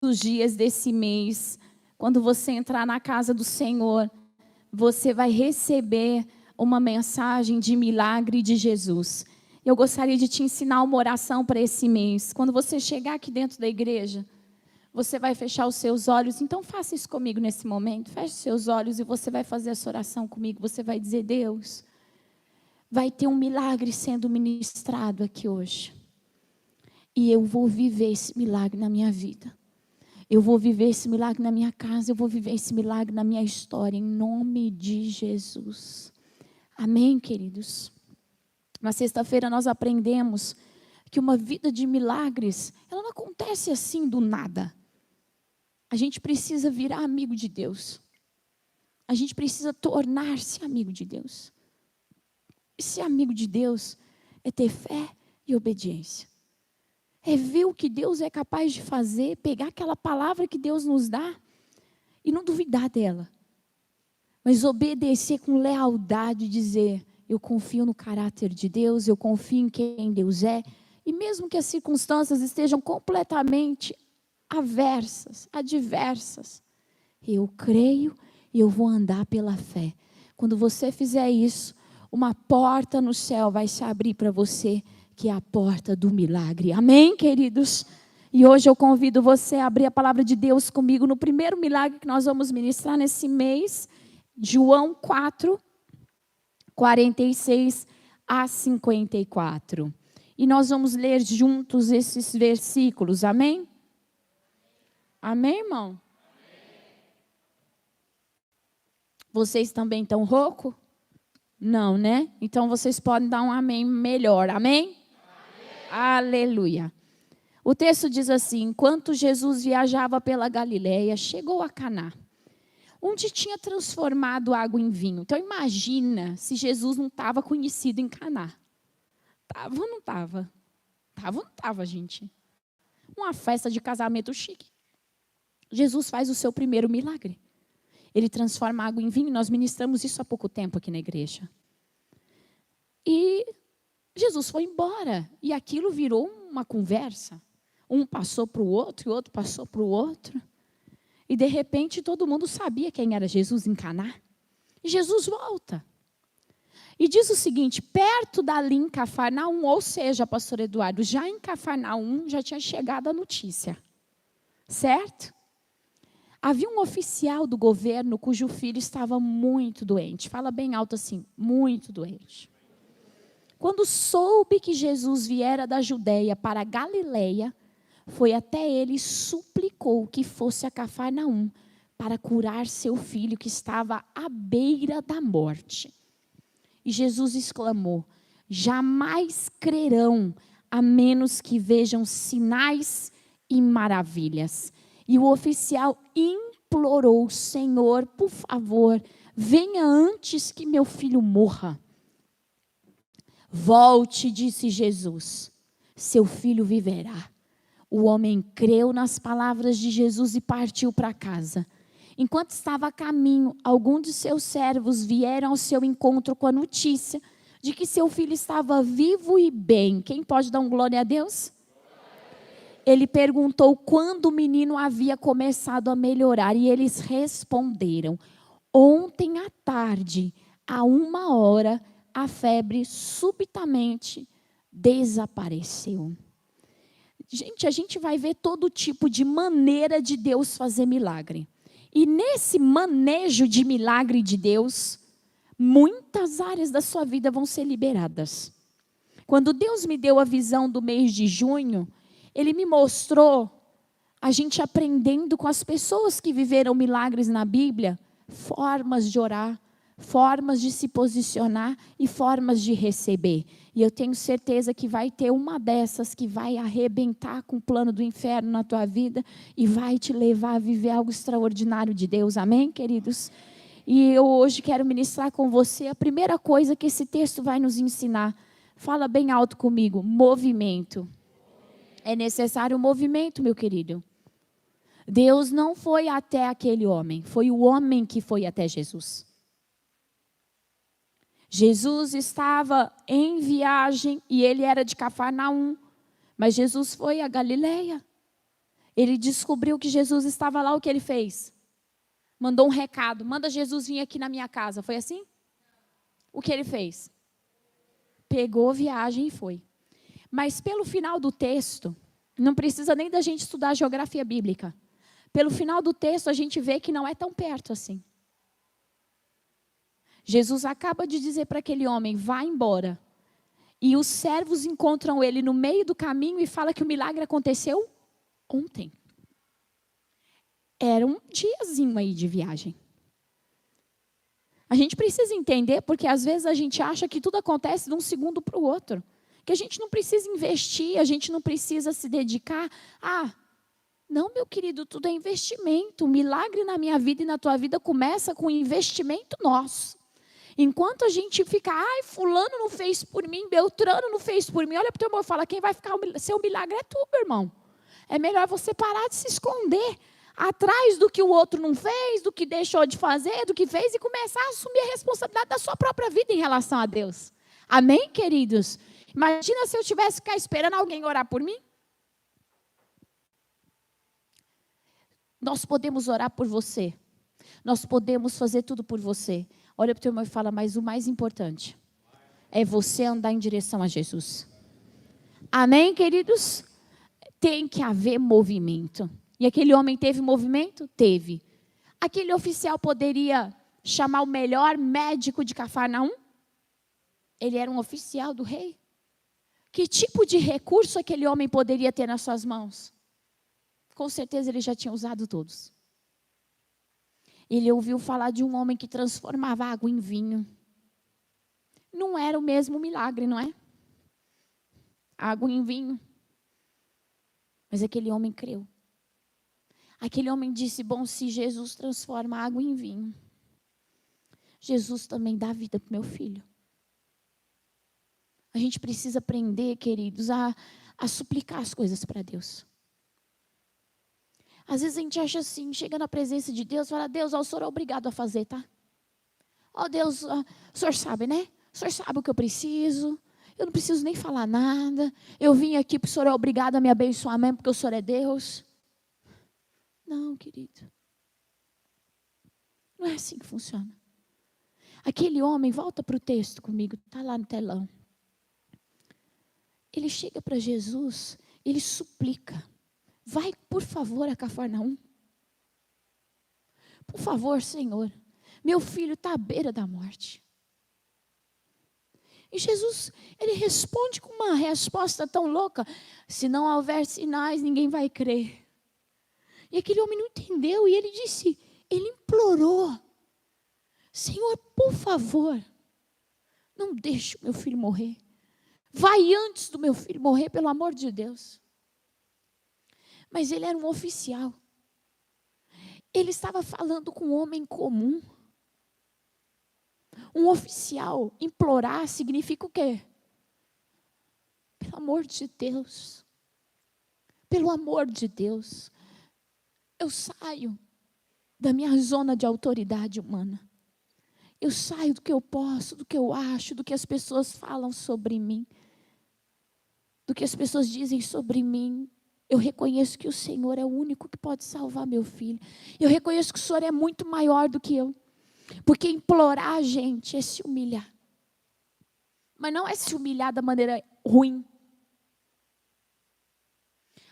os dias desse mês, quando você entrar na casa do Senhor, você vai receber uma mensagem de milagre de Jesus. Eu gostaria de te ensinar uma oração para esse mês. Quando você chegar aqui dentro da igreja, você vai fechar os seus olhos. Então faça isso comigo nesse momento. Feche os seus olhos e você vai fazer essa oração comigo. Você vai dizer: Deus, vai ter um milagre sendo ministrado aqui hoje. E eu vou viver esse milagre na minha vida. Eu vou viver esse milagre na minha casa. Eu vou viver esse milagre na minha história. Em nome de Jesus. Amém, queridos? Na sexta-feira nós aprendemos que uma vida de milagres, ela não acontece assim do nada. A gente precisa virar amigo de Deus. A gente precisa tornar-se amigo de Deus. E ser amigo de Deus é ter fé e obediência. É ver o que Deus é capaz de fazer, pegar aquela palavra que Deus nos dá e não duvidar dela. Mas obedecer com lealdade, dizer: eu confio no caráter de Deus, eu confio em quem Deus é. E mesmo que as circunstâncias estejam completamente adversas, eu creio e eu vou andar pela fé. Quando você fizer isso, uma porta no céu vai se abrir para você, que é a porta do milagre. Amém, queridos? E hoje eu convido você a abrir a palavra de Deus comigo no primeiro milagre que nós vamos ministrar nesse mês, João 4, 46 a 54. E nós vamos ler juntos esses versículos, amém? Amém, irmão? Vocês também estão roucos? Não, né? Então vocês podem dar um amém melhor, amém? Aleluia. O texto diz assim: enquanto Jesus viajava pela Galileia, chegou a Caná, onde tinha transformado água em vinho. Então imagina se Jesus não estava conhecido em Caná. Estava ou não estava? Estava ou não estava, gente? Uma festa de casamento chique. Jesus faz o seu primeiro milagre. Ele transforma água em vinho. Nós ministramos isso há pouco tempo aqui na igreja. E Jesus foi embora. E aquilo virou uma conversa. Um passou para o outro, e o outro passou para o outro. E de repente todo mundo sabia quem era Jesus em Caná. E Jesus volta. E diz o seguinte: perto dali em Cafarnaum, ou seja, pastor Eduardo, já em Cafarnaum já tinha chegado a notícia. Certo? Havia um oficial do governo cujo filho estava muito doente. Fala bem alto assim: muito doente. Quando soube que Jesus viera da Judeia para a Galileia, foi até ele e suplicou que fosse a Cafarnaum para curar seu filho que estava à beira da morte. E Jesus exclamou: jamais crerão, a menos que vejam sinais e maravilhas. E o oficial implorou: Senhor, por favor, venha antes que meu filho morra. Volte, disse Jesus, seu filho viverá. O homem creu nas palavras de Jesus e partiu para casa. Enquanto estava a caminho, alguns de seus servos vieram ao seu encontro com a notícia de que seu filho estava vivo e bem. Quem pode dar um glória a Deus? Ele perguntou quando o menino havia começado a melhorar e eles responderam: ontem à tarde, a 1 hora, a febre subitamente desapareceu. Gente, a gente vai ver todo tipo de maneira de Deus fazer milagre. E nesse manejo de milagre de Deus, muitas áreas da sua vida vão ser liberadas. Quando Deus me deu a visão do mês de junho, Ele me mostrou a gente aprendendo com as pessoas que viveram milagres na Bíblia, formas de orar, formas de se posicionar e formas de receber. E eu tenho certeza que vai ter uma dessas que vai arrebentar com o plano do inferno na tua vida e vai te levar a viver algo extraordinário de Deus. Amém, queridos? E eu hoje quero ministrar com você a primeira coisa que esse texto vai nos ensinar. Fala bem alto comigo: movimento. É necessário movimento, meu querido. Deus não foi até aquele homem, foi o homem que foi até Jesus. Jesus estava em viagem e ele era de Cafarnaum, mas Jesus foi a Galileia. Ele descobriu que Jesus estava lá, o que ele fez? Mandou um recado, manda Jesus vir aqui na minha casa. Foi assim? O que ele fez? Pegou viagem e foi. Mas pelo final do texto, não precisa nem da gente estudar geografia bíblica. Pelo final do texto, a gente vê que não é tão perto assim. Jesus acaba de dizer para aquele homem, vá embora. E os servos encontram ele no meio do caminho e fala que o milagre aconteceu ontem. Era um diazinho aí de viagem. A gente precisa entender, porque às vezes a gente acha que tudo acontece de um segundo para o outro. Que a gente não precisa investir, a gente não precisa se dedicar. Não, meu querido, tudo é investimento. O milagre na minha vida e na tua vida começa com um investimento nosso. Enquanto a gente fica, fulano não fez por mim, Beltrano não fez por mim. Olha para o teu irmão e fala, quem vai ficar seu milagre é tu, meu irmão. É melhor você parar de se esconder atrás do que o outro não fez, do que deixou de fazer, do que fez, e começar a assumir a responsabilidade da sua própria vida em relação a Deus. Amém, queridos? Imagina se eu tivesse que ficar esperando alguém orar por mim. Nós podemos orar por você. Nós podemos fazer tudo por você. Olha para o teu irmão e fala, mas o mais importante é você andar em direção a Jesus. Amém, queridos? Tem que haver movimento. E aquele homem teve movimento? Teve. Aquele oficial poderia chamar o melhor médico de Cafarnaum? Ele era um oficial do rei. Que tipo de recurso aquele homem poderia ter nas suas mãos? Com certeza ele já tinha usado todos. Ele ouviu falar de um homem que transformava água em vinho. Não era o mesmo milagre, não é? Água em vinho. Mas aquele homem creu. Aquele homem disse, bom, se Jesus transforma água em vinho, Jesus também dá vida para o meu filho. A gente precisa aprender, queridos, a suplicar as coisas para Deus. Às vezes a gente acha assim, chega na presença de Deus, fala, Deus, o Senhor é obrigado a fazer, tá? Deus, o Senhor sabe, né? O Senhor sabe o que eu preciso, eu não preciso nem falar nada. Eu vim aqui porque o Senhor é obrigado a me abençoar mesmo, porque o Senhor é Deus. Não, querido. Não é assim que funciona. Aquele homem, volta para o texto comigo, está lá no telão. Ele chega para Jesus, ele suplica. Vai, por favor, a Cafarnaum. Por favor, Senhor. Meu filho está à beira da morte. E Jesus, ele responde com uma resposta tão louca. Se não houver sinais, ninguém vai crer. E aquele homem não entendeu. E ele disse, ele implorou. Senhor, por favor, não deixe o meu filho morrer. Vai antes do meu filho morrer, pelo amor de Deus. Mas ele era um oficial. Ele estava falando com um homem comum. Um oficial implorar significa o quê? Pelo amor de Deus. Pelo amor de Deus. Eu saio da minha zona de autoridade humana. Eu saio do que eu posso, do que eu acho, do que as pessoas falam sobre mim. Do que as pessoas dizem sobre mim. Eu reconheço que o Senhor é o único que pode salvar meu filho. Eu reconheço que o Senhor é muito maior do que eu. Porque implorar a gente é se humilhar. Mas não é se humilhar da maneira ruim.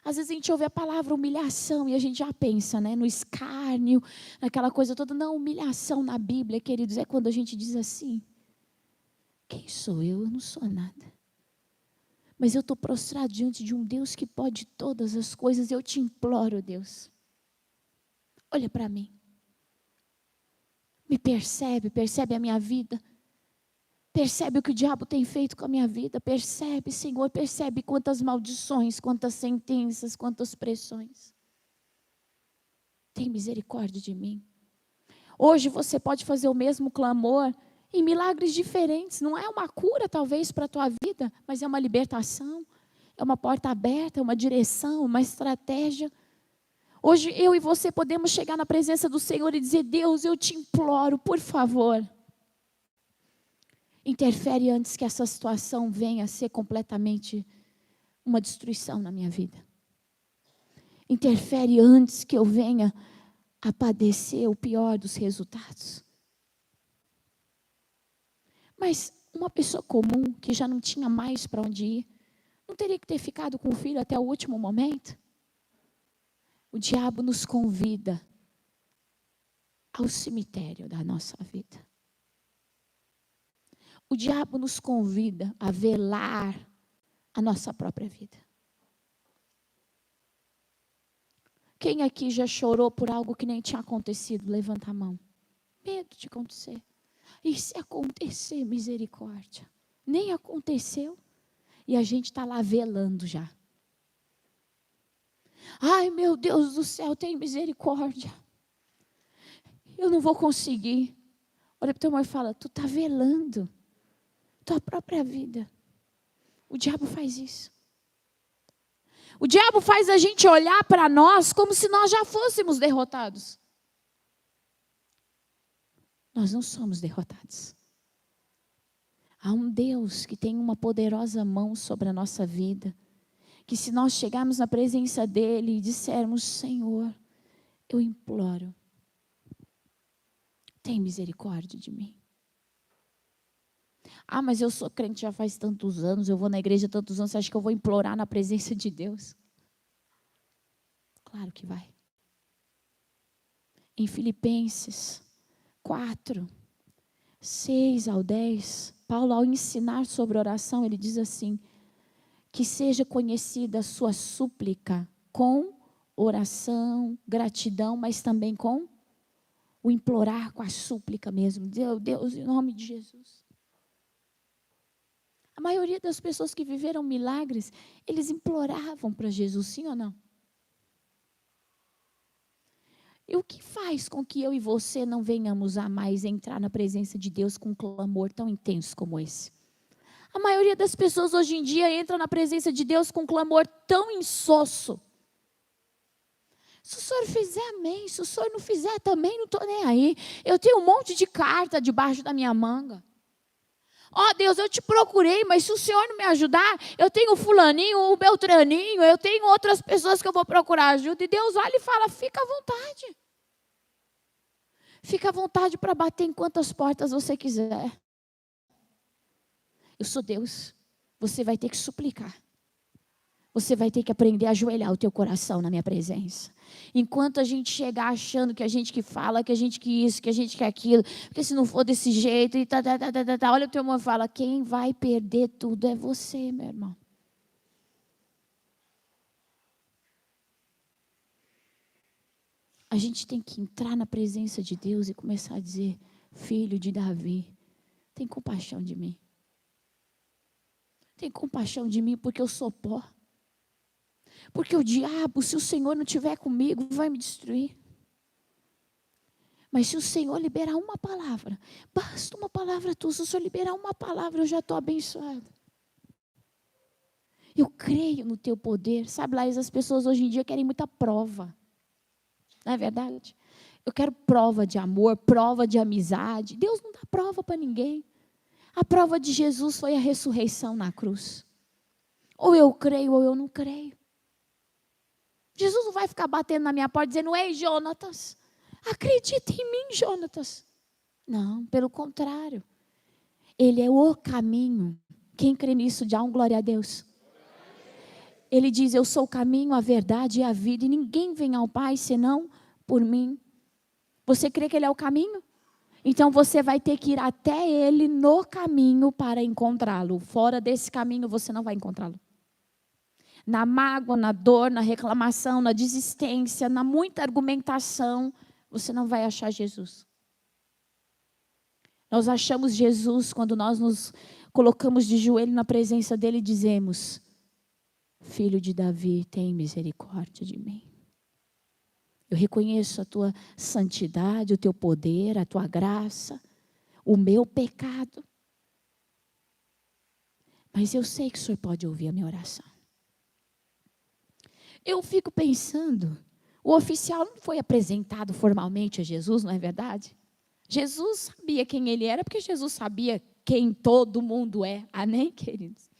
Às vezes a gente ouve a palavra humilhação e a gente já pensa, né, no escárnio, naquela coisa toda. Não, humilhação na Bíblia, queridos, é quando a gente diz assim, quem sou eu? Eu não sou nada. Mas eu estou prostrado diante de um Deus que pode todas as coisas. Eu te imploro, Deus. Olha para mim. Me percebe, percebe a minha vida. Percebe o que o diabo tem feito com a minha vida. Percebe, Senhor, percebe quantas maldições, quantas sentenças, quantas pressões. Tem misericórdia de mim. Hoje você pode fazer o mesmo clamor em milagres diferentes. Não é uma cura talvez para a tua vida, mas é uma libertação, é uma porta aberta, é uma direção, uma estratégia. Hoje eu e você podemos chegar na presença do Senhor e dizer, Deus, eu te imploro, por favor, interfere antes que essa situação venha a ser completamente uma destruição na minha vida. interfere antes que eu venha a padecer o pior dos resultados. Mas uma pessoa comum, que já não tinha mais para onde ir, não teria que ter ficado com o filho até o último momento? O diabo nos convida ao cemitério da nossa vida. O diabo nos convida a velar a nossa própria vida. Quem aqui já chorou por algo que nem tinha acontecido? Levanta a mão. Medo de acontecer. E se acontecer, misericórdia? Nem aconteceu. E a gente está lá velando já. Ai, meu Deus do céu, tem misericórdia. Eu não vou conseguir. Olha para o teu irmão e fala, tu está velando tua própria vida. O diabo faz isso. O diabo faz a gente olhar para nós como se nós já fôssemos derrotados. Nós não somos derrotados. Há um Deus que tem uma poderosa mão sobre a nossa vida, que se nós chegarmos na presença dEle e dissermos, Senhor, eu imploro, tem misericórdia de mim. Ah, mas eu sou crente já faz tantos anos, eu vou na igreja há tantos anos, você acha que eu vou implorar na presença de Deus? Claro que vai. Em Filipenses 4, 6 ao 10, Paulo, ao ensinar sobre oração, ele diz assim, que seja conhecida a sua súplica com oração, gratidão, mas também com o implorar, com a súplica mesmo. Deus, em nome de Jesus. A maioria das pessoas que viveram milagres, eles imploravam para Jesus, sim ou não? E o que faz com que eu e você não venhamos a mais entrar na presença de Deus com um clamor tão intenso como esse? A maioria das pessoas hoje em dia entra na presença de Deus com um clamor tão insosso. Se o senhor fizer, amém. Se o senhor não fizer também, não estou nem aí. Eu tenho um monte de carta debaixo da minha manga. Ó Deus, eu te procurei, mas se o Senhor não me ajudar, eu tenho o fulaninho, o beltraninho, eu tenho outras pessoas que eu vou procurar ajuda. E Deus olha e fala, fica à vontade. Fica à vontade para bater em quantas portas você quiser. Eu sou Deus. Você vai ter que suplicar. Você vai ter que aprender a ajoelhar o teu coração na minha presença. Enquanto a gente chegar achando que a gente que fala, que a gente que isso, que a gente que aquilo, porque se não for desse jeito, e olha o teu irmão e fala, quem vai perder tudo é você, meu irmão. A gente tem que entrar na presença de Deus e começar a dizer, filho de Davi, tem compaixão de mim. Tem compaixão de mim porque eu sou pó. Porque o diabo, se o Senhor não estiver comigo, vai me destruir. Mas se o Senhor liberar uma palavra, basta uma palavra tua, se o Senhor liberar uma palavra, eu já estou abençoada. Eu creio no teu poder. Sabe, Laís, as pessoas hoje em dia querem muita prova. Não é verdade? Eu quero prova de amor, prova de amizade. Deus não dá prova para ninguém. A prova de Jesus foi a ressurreição na cruz. Ou eu creio ou eu não creio. Jesus não vai ficar batendo na minha porta dizendo, ei, Jonatas, acredita em mim, Jonatas. Não, pelo contrário. Ele é o caminho. Quem crê nisso, dá um glória a Deus. Ele diz, eu sou o caminho, a verdade e a vida, e ninguém vem ao Pai senão por mim. Você crê que Ele é o caminho? Então você vai ter que ir até Ele no caminho para encontrá-lo. Fora desse caminho você não vai encontrá-lo. Na mágoa, na dor, na reclamação, na desistência, na muita argumentação, você não vai achar Jesus. Nós achamos Jesus quando nós nos colocamos de joelho na presença dEle e dizemos, filho de Davi, tem misericórdia de mim. Eu reconheço a tua santidade, o teu poder, a tua graça, o meu pecado. Mas eu sei que o Senhor pode ouvir a minha oração. Eu fico pensando, o oficial não foi apresentado formalmente a Jesus, não é verdade? Jesus sabia quem ele era, porque Jesus sabia quem todo mundo é. Amém, queridos?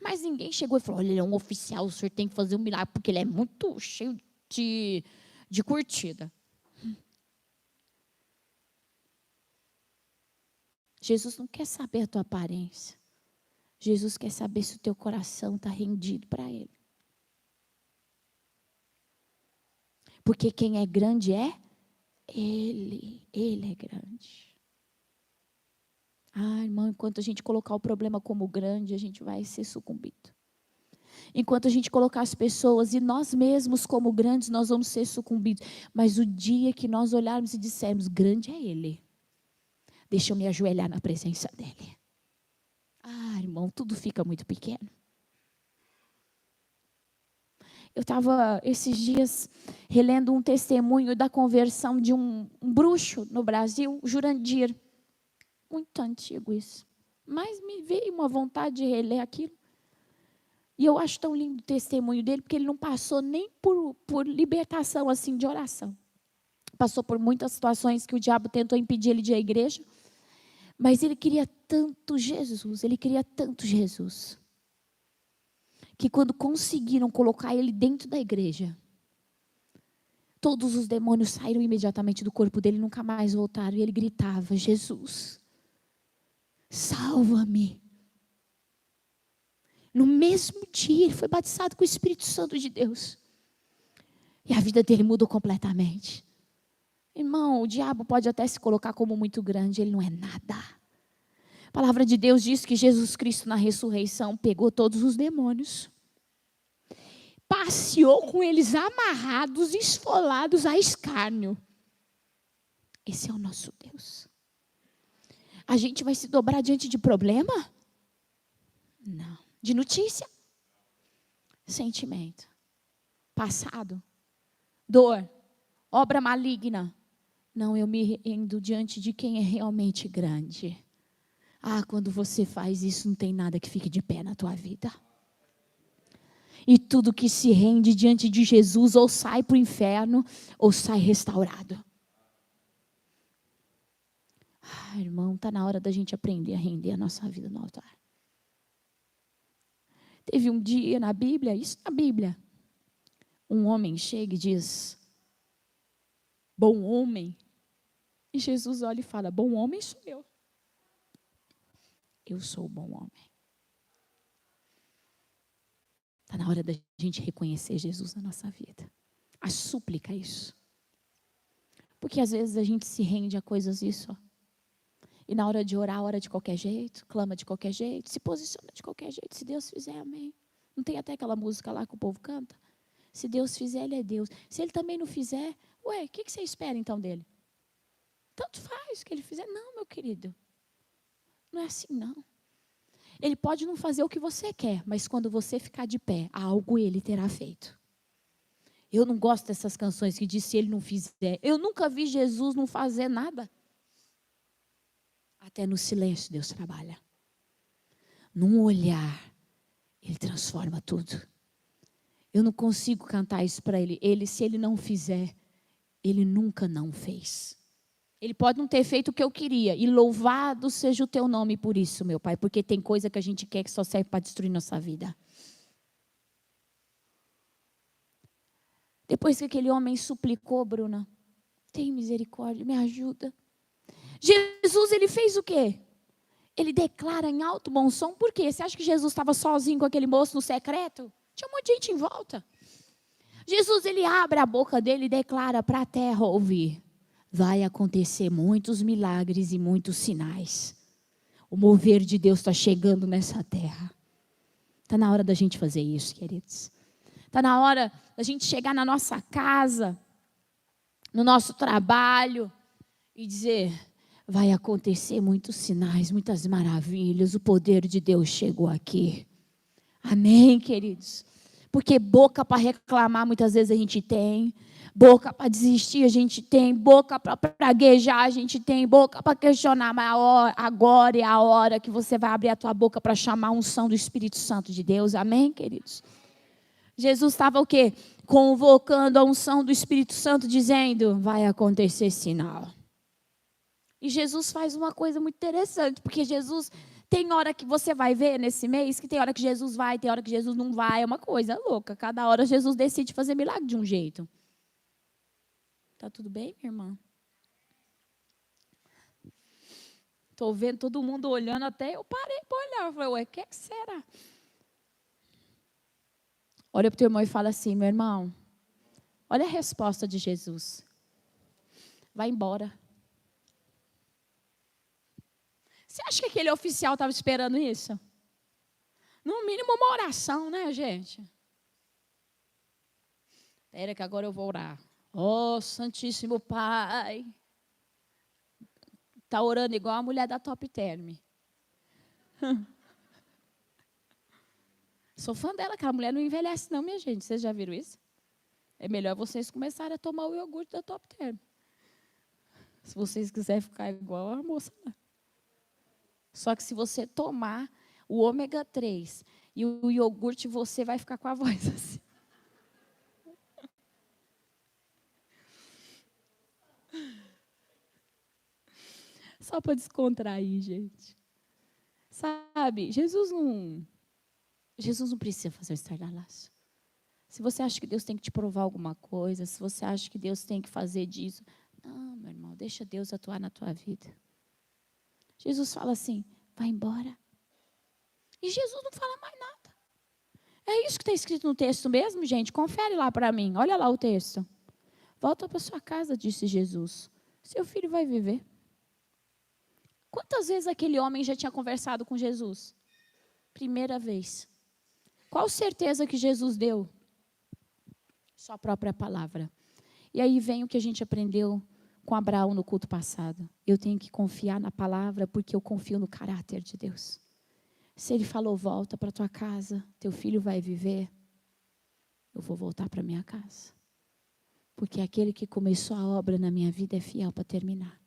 Mas ninguém chegou e falou, olha, ele é um oficial, o senhor tem que fazer um milagre, porque ele é muito cheio de curtida. Jesus não quer saber a tua aparência. Jesus quer saber se o teu coração está rendido para Ele. Porque quem é grande é Ele. Ele é grande. Ah, irmão, enquanto a gente colocar o problema como grande, a gente vai ser sucumbido. Enquanto a gente colocar as pessoas e nós mesmos como grandes, nós vamos ser sucumbidos. Mas o dia que nós olharmos e dissermos, grande é Ele, deixa eu me ajoelhar na presença dEle. Ah, irmão, tudo fica muito pequeno. Eu estava, esses dias, relendo um testemunho da conversão de um bruxo no Brasil, Jurandir. Muito antigo isso. Mas me veio uma vontade de reler aquilo. E eu acho tão lindo o testemunho dele, porque ele não passou nem por libertação assim de oração. Passou por muitas situações que o diabo tentou impedir ele de ir à igreja. Mas ele queria tanto Jesus, que quando conseguiram colocar ele dentro da igreja, todos os demônios saíram imediatamente do corpo dele e nunca mais voltaram. E ele gritava, Jesus, salva-me. No mesmo dia, ele foi batizado com o Espírito Santo de Deus. E a vida dele mudou completamente. Irmão, o diabo pode até se colocar como muito grande, ele não é nada. A palavra de Deus diz que Jesus Cristo na ressurreição pegou todos os demônios, passeou com eles amarrados, esfolados a escárnio. Esse é o nosso Deus. A gente vai se dobrar diante de problema? Não. De notícia? Sentimento. Passado. Dor. Obra maligna. Não, eu me rendo diante de quem é realmente grande. Ah, quando você faz isso, não tem nada que fique de pé na tua vida. E tudo que se rende diante de Jesus, ou sai para o inferno, ou sai restaurado. Ah, irmão, está na hora da gente aprender a render a nossa vida no altar. Teve um dia na Bíblia, isso na Bíblia, um homem chega e diz, bom homem. E Jesus olha e fala, bom homem sou eu. Eu sou o bom homem. Está na hora da gente reconhecer Jesus na nossa vida. A súplica é isso. Porque às vezes a gente se rende a coisas isso. Ó. E na hora de orar, ora de qualquer jeito, clama de qualquer jeito, se posiciona de qualquer jeito. Se Deus fizer, amém. Não tem até aquela música lá que o povo canta? Se Deus fizer, Ele é Deus. Se Ele também não fizer, ué, o que você espera então dele? Tanto faz o que Ele fizer. Não, meu querido. Não é assim, não. Ele pode não fazer o que você quer, mas quando você ficar de pé, algo Ele terá feito. Eu não gosto dessas canções que diz se Ele não fizer. Eu nunca vi Jesus não fazer nada. Até no silêncio Deus trabalha. Num olhar, Ele transforma tudo. Eu não consigo cantar isso para Ele. Se Ele não fizer, Ele nunca não fez. Ele pode não ter feito o que eu queria. E louvado seja o teu nome por isso, meu Pai. Porque tem coisa que a gente quer que só serve para destruir nossa vida. Depois que aquele homem suplicou, Bruna, tem misericórdia, me ajuda. Jesus, ele fez o quê? Ele declara em alto bom som. Por quê? Você acha que Jesus estava sozinho com aquele moço no secreto? Tinha um monte de gente em volta. Jesus, ele abre a boca dele e declara para a terra ouvir. Vai acontecer muitos milagres e muitos sinais. O mover de Deus está chegando nessa terra. Está na hora da gente fazer isso, queridos. Está na hora da gente chegar na nossa casa, no nosso trabalho e dizer, vai acontecer muitos sinais, muitas maravilhas. O poder de Deus chegou aqui. Amém, queridos? Porque boca para reclamar muitas vezes a gente tem. Boca para desistir a gente tem. Boca para praguejar a gente tem. Boca para questionar. Mas agora é a hora que você vai abrir a tua boca para chamar a unção do Espírito Santo de Deus. Amém, queridos? Jesus estava o quê? Convocando a unção do Espírito Santo, dizendo, vai acontecer sinal. E Jesus faz uma coisa muito interessante, porque Jesus Tem hora que você vai ver nesse mês, que tem hora que Jesus vai, tem hora que Jesus não vai. É uma coisa louca. Cada hora Jesus decide fazer milagre de um jeito. Tá tudo bem, minha irmã? Estou vendo todo mundo olhando, até eu parei para olhar. Eu falei, ué, o que será? Olha para o teu irmão e fala assim, meu irmão, olha a resposta de Jesus. Vai embora. Você acha que aquele oficial estava esperando isso? No mínimo uma oração, né, gente? Espera que agora eu vou orar. Oh, Santíssimo Pai. Está orando igual a mulher da Top Term. Sou fã dela, aquela mulher não envelhece não, minha gente. Vocês já viram isso? É melhor vocês começarem a tomar o iogurte da Top Term. Se vocês quiserem ficar igual a moça lá. Só que se você tomar o ômega 3 e o iogurte, você vai ficar com a voz assim. Só para descontrair, gente. Sabe, Jesus não precisa fazer o estardalhaço. Se você acha que Deus tem que te provar alguma coisa, se você acha que Deus tem que fazer disso, não, meu irmão, deixa Deus atuar na tua vida. Jesus fala assim, vai embora. E Jesus não fala mais nada. É isso que está escrito no texto mesmo, gente? Confere lá para mim, olha lá o texto. Volta para sua casa, disse Jesus. Seu filho vai viver. Quantas vezes aquele homem já tinha conversado com Jesus? Primeira vez. Qual certeza que Jesus deu? Sua própria palavra. E aí vem o que a gente aprendeu com Abraão no culto passado. Eu tenho que confiar na palavra porque eu confio no caráter de Deus. Se ele falou, volta para tua casa, teu filho vai viver, eu vou voltar para minha casa. Porque aquele que começou a obra na minha vida é fiel para terminar.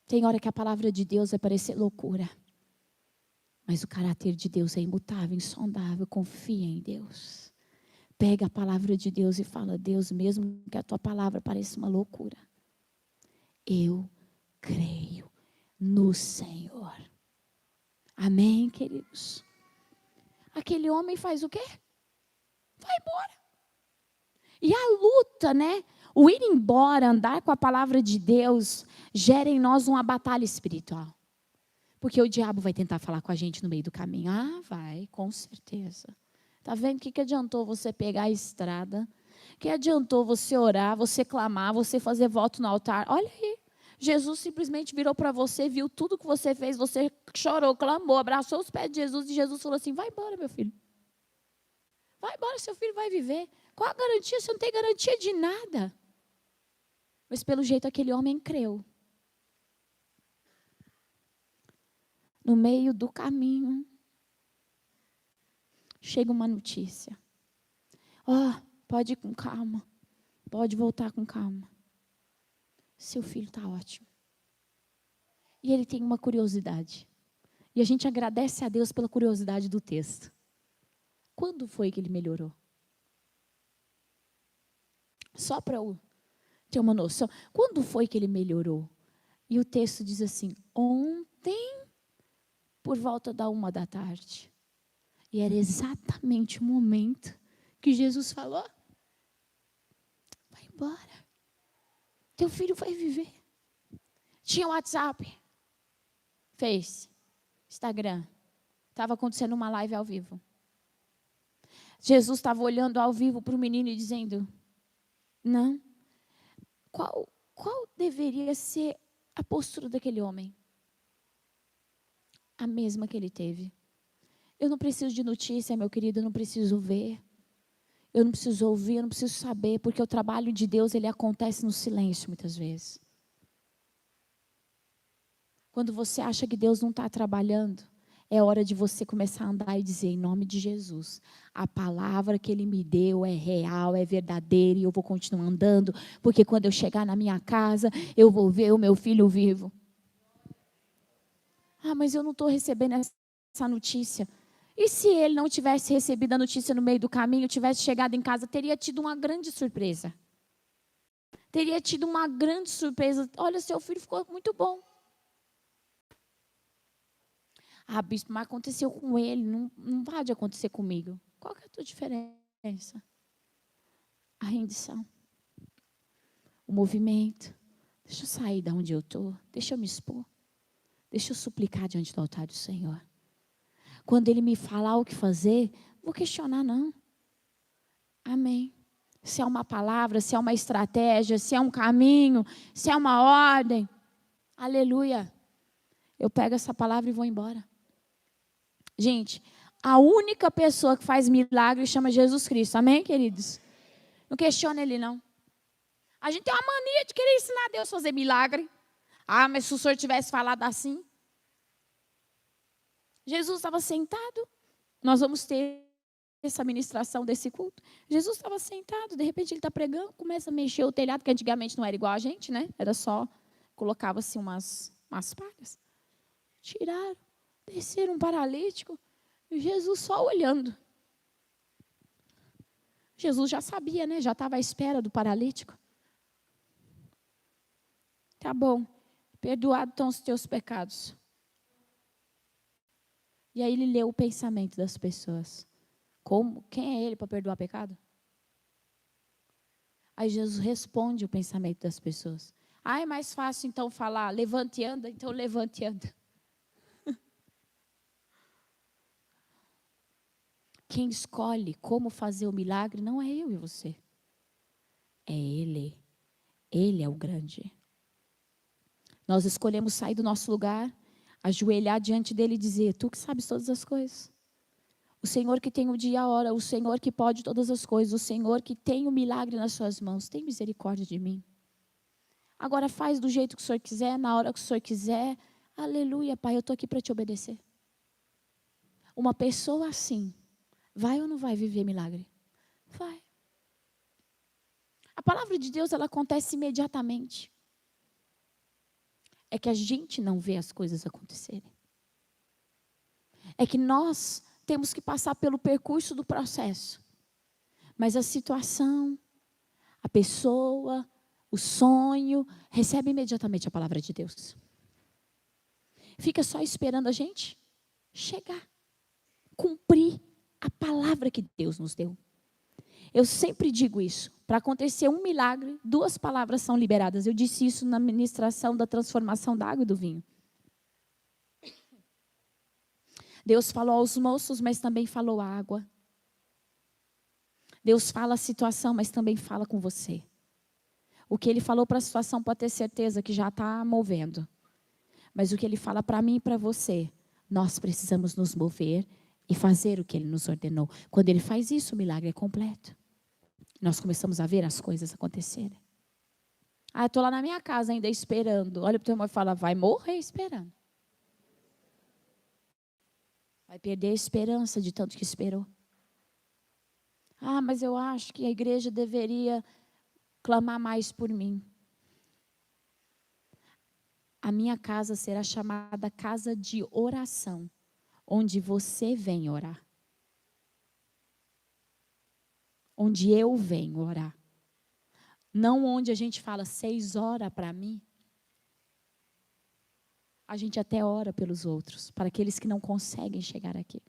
Tem hora que a palavra de Deus vai parecer loucura. Mas o caráter de Deus é imutável, insondável. Confia em Deus. Pega a palavra de Deus e fala, Deus, mesmo que a tua palavra pareça uma loucura, eu creio no Senhor. Amém, queridos? Aquele homem faz o quê? Vai embora. E a luta, né? O ir embora, andar com a palavra de Deus, gera em nós uma batalha espiritual. Porque o diabo vai tentar falar com a gente no meio do caminho. Ah, vai, com certeza. Está vendo o que adiantou você pegar a estrada? O que adiantou você orar, você clamar, você fazer voto no altar? Olha aí, Jesus simplesmente virou para você, viu tudo que você fez, você chorou, clamou, abraçou os pés de Jesus e Jesus falou assim, vai embora, meu filho. Vai embora, seu filho vai viver. Qual a garantia? Você não tem garantia de nada. Mas pelo jeito aquele homem creu. No meio do caminho, chega uma notícia. Pode ir com calma. Pode voltar com calma. Seu filho está ótimo. E ele tem uma curiosidade. E a gente agradece a Deus pela curiosidade do texto. Quando foi que ele melhorou? Só para eu ter uma noção. Quando foi que ele melhorou? E o texto diz assim, ontem, por volta da 13h. E era exatamente o momento que Jesus falou, vai embora. Teu filho vai viver. Tinha WhatsApp, Face, Instagram. Estava acontecendo uma live ao vivo. Jesus estava olhando ao vivo para o menino e dizendo, não. Qual deveria ser a postura daquele homem? A mesma que ele teve. Eu não preciso de notícia, meu querido, eu não preciso ver. Eu não preciso ouvir, eu não preciso saber, porque o trabalho de Deus, ele acontece no silêncio muitas vezes. Quando você acha que Deus não está trabalhando, é hora de você começar a andar e dizer, em nome de Jesus, a palavra que Ele me deu é real, é verdadeira, e eu vou continuar andando, porque quando eu chegar na minha casa, eu vou ver o meu filho vivo. Mas eu não estou recebendo essa notícia. E se ele não tivesse recebido a notícia no meio do caminho, tivesse chegado em casa, teria tido uma grande surpresa. Teria tido uma grande surpresa. Olha, seu filho ficou muito bom. Ah, bispo, mas aconteceu com ele, não pode acontecer comigo. Qual que é a tua diferença? A rendição. O movimento. Deixa eu sair de onde eu estou. Deixa eu me expor. Deixa eu suplicar diante do altar do Senhor. Quando Ele me falar o que fazer, não vou questionar, não. Amém. Se é uma palavra, se é uma estratégia, se é um caminho, se é uma ordem. Aleluia. Eu pego essa palavra e vou embora. Gente, a única pessoa que faz milagre chama Jesus Cristo. Amém, queridos? Não questiona Ele, não. A gente tem uma mania de querer ensinar Deus a fazer milagre. Ah, mas se o Senhor tivesse falado assim. Jesus estava sentado. Nós vamos ter essa ministração desse culto. Jesus estava sentado, de repente ele está pregando, começa a mexer o telhado, que antigamente não era igual a gente, né? Era só, colocava-se umas palhas. Tiraram, desceram um paralítico. E Jesus só olhando. Jesus já sabia, né? Já estava à espera do paralítico. Tá bom, perdoados estão os teus pecados. E aí ele leu o pensamento das pessoas. Como? Quem é ele para perdoar pecado? Aí Jesus responde o pensamento das pessoas. Ah, é mais fácil então falar, levante e anda, então levante e anda. Quem escolhe como fazer o milagre não é eu e você. É Ele. Ele é o grande. Nós escolhemos sair do nosso lugar, ajoelhar diante dele e dizer, tu que sabes todas as coisas. O Senhor que tem o dia e a hora, o Senhor que pode todas as coisas, o Senhor que tem o milagre nas suas mãos, tem misericórdia de mim. Agora faz do jeito que o Senhor quiser, na hora que o Senhor quiser. Aleluia, Pai, eu estou aqui para te obedecer. Uma pessoa assim, vai ou não vai viver milagre? Vai. A palavra de Deus, ela acontece imediatamente. É que a gente não vê as coisas acontecerem. É que nós temos que passar pelo percurso do processo. Mas a situação, a pessoa, o sonho, recebe imediatamente a palavra de Deus. Fica só esperando a gente chegar, cumprir a palavra que Deus nos deu. Eu sempre digo isso. Para acontecer um milagre, 2 palavras são liberadas. Eu disse isso na ministração da transformação da água e do vinho. Deus falou aos moços, mas também falou a água. Deus fala a situação, mas também fala com você. O que Ele falou para a situação, pode ter certeza que já está movendo. Mas o que Ele fala para mim e para você, nós precisamos nos mover e fazer o que Ele nos ordenou. Quando Ele faz isso, o milagre é completo. Nós começamos a ver as coisas acontecerem. Ah, eu estou lá na minha casa ainda esperando. Olha para o teu irmão e fala, vai morrer esperando. Vai perder a esperança de tanto que esperou. Ah, mas eu acho que a igreja deveria clamar mais por mim. A minha casa será chamada casa de oração, onde você vem orar. Onde eu venho orar. Não onde a gente fala 6 horas para mim. A gente até ora pelos outros, para aqueles que não conseguem chegar aqui.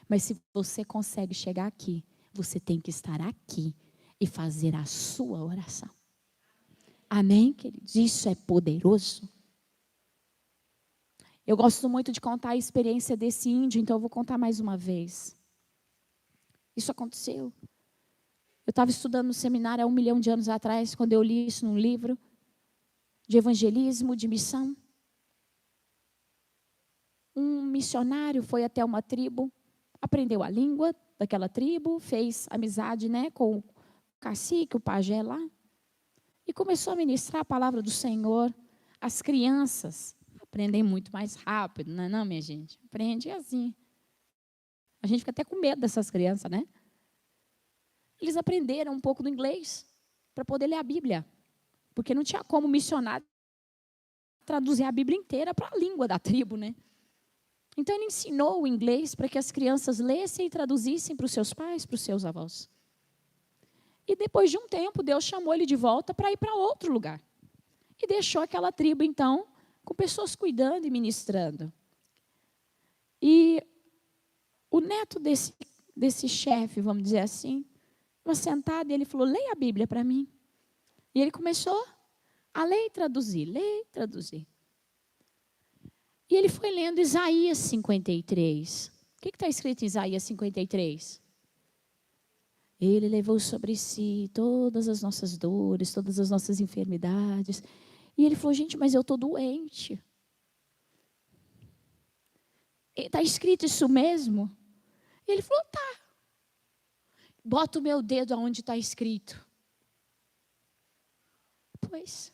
Mas se você consegue chegar aqui, você tem que estar aqui e fazer a sua oração. Amém, queridos? Isso é poderoso. Eu gosto muito de contar a experiência desse índio, então eu vou contar mais uma vez. Isso aconteceu. Eu estava estudando no seminário há 1 milhão de anos atrás, quando eu li isso num livro de evangelismo, de missão. Um missionário foi até uma tribo, aprendeu a língua daquela tribo, fez amizade, né, com o cacique, o pajé lá, e começou a ministrar a palavra do Senhor. As crianças aprendem muito mais rápido, não é não, minha gente? Aprende assim. A gente fica até com medo dessas crianças, né? Eles aprenderam um pouco do inglês para poder ler a Bíblia. Porque não tinha como missionário traduzir a Bíblia inteira para a língua da tribo, né? Então ele ensinou o inglês para que as crianças lessem e traduzissem para os seus pais, para os seus avós. E depois de um tempo, Deus chamou ele de volta para ir para outro lugar. E deixou aquela tribo, então, com pessoas cuidando e ministrando. E o neto desse chefe, vamos dizer assim, estava sentado e ele falou, leia a Bíblia para mim. E ele começou a ler e traduzir, ler e traduzir. E ele foi lendo Isaías 53. O que está escrito em Isaías 53? Ele levou sobre si todas as nossas dores, todas as nossas enfermidades. E ele falou, gente, mas eu estou doente. Está escrito isso mesmo? E ele falou, tá. Bota o meu dedo aonde está escrito. Pois.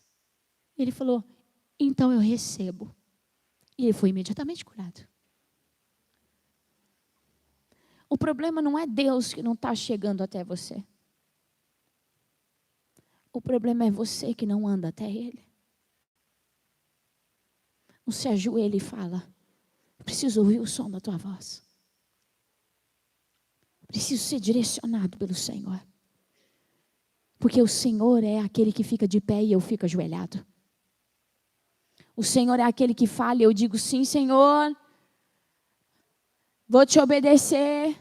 Ele falou, então eu recebo. E ele foi imediatamente curado. O problema não é Deus que não está chegando até você. O problema é você que não anda até Ele. Não se ajoelha e fala, preciso ouvir o som da tua voz. Preciso ser direcionado pelo Senhor. Porque o Senhor é aquele que fica de pé e eu fico ajoelhado. O Senhor é aquele que fala e eu digo, sim, Senhor, vou te obedecer.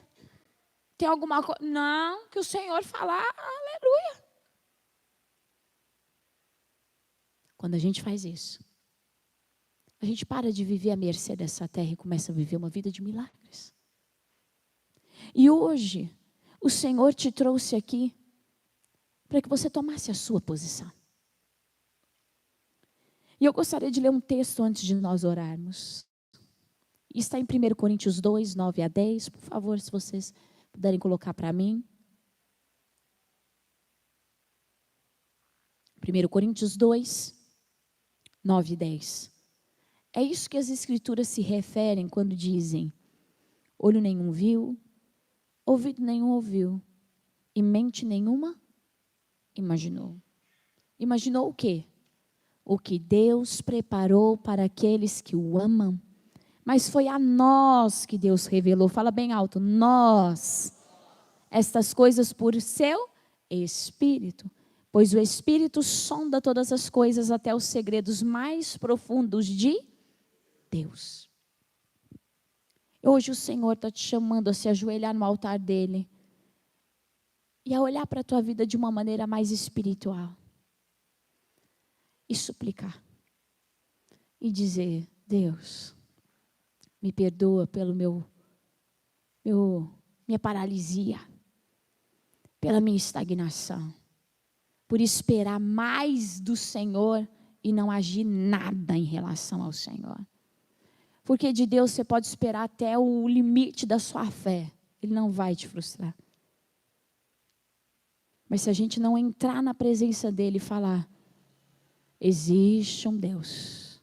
Tem alguma coisa? Não, que o Senhor falar, aleluia. Quando a gente faz isso, a gente para de viver à mercê dessa terra e começa a viver uma vida de milagres. E hoje, o Senhor te trouxe aqui para que você tomasse a sua posição. E eu gostaria de ler um texto antes de nós orarmos. Está em 1 Coríntios 2, 9 a 10. Por favor, se vocês puderem colocar para mim. 1 Coríntios 2, 9 e 10. É isso que as Escrituras se referem quando dizem: olho nenhum viu, ouvido nenhum ouviu, e mente nenhuma imaginou. Imaginou o quê? O que Deus preparou para aqueles que o amam. Mas foi a nós que Deus revelou. Fala bem alto, nós. Estas coisas por seu Espírito. Pois o Espírito sonda todas as coisas até os segredos mais profundos de Deus. Hoje o Senhor está te chamando a se ajoelhar no altar dEle. E a olhar para a tua vida de uma maneira mais espiritual. E suplicar. E dizer, Deus, me perdoa pelo minha paralisia. Pela minha estagnação. Por esperar mais do Senhor e não agir nada em relação ao Senhor. Porque de Deus você pode esperar até o limite da sua fé. Ele não vai te frustrar. Mas se a gente não entrar na presença dEle e falar, existe um Deus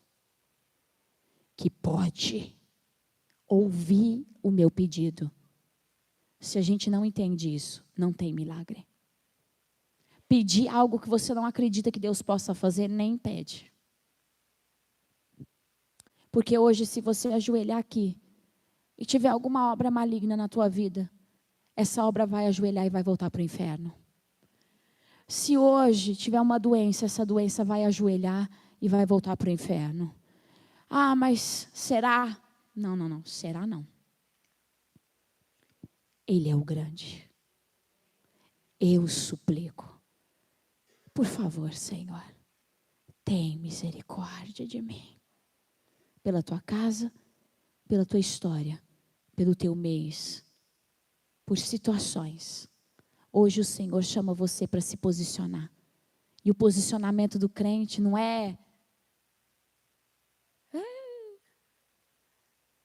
que pode ouvir o meu pedido. Se a gente não entende isso, não tem milagre. Pedir algo que você não acredita que Deus possa fazer, nem pede. Porque hoje, se você ajoelhar aqui e tiver alguma obra maligna na tua vida, essa obra vai ajoelhar e vai voltar para o inferno. Se hoje tiver uma doença, essa doença vai ajoelhar e vai voltar para o inferno. Ah, mas será? Não, será não. Ele é o grande. Eu suplico. Por favor, Senhor, tem misericórdia de mim. Pela tua casa, pela tua história, pelo teu mês, por situações. Hoje o Senhor chama você para se posicionar. E o posicionamento do crente não é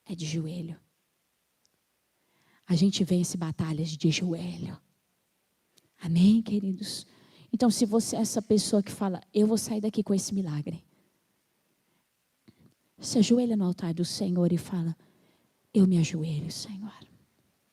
de joelho. A gente vence batalhas de joelho. Amém, queridos? Então, se você é essa pessoa que fala, eu vou sair daqui com esse milagre. Se ajoelha no altar do Senhor e fala, eu me ajoelho, Senhor.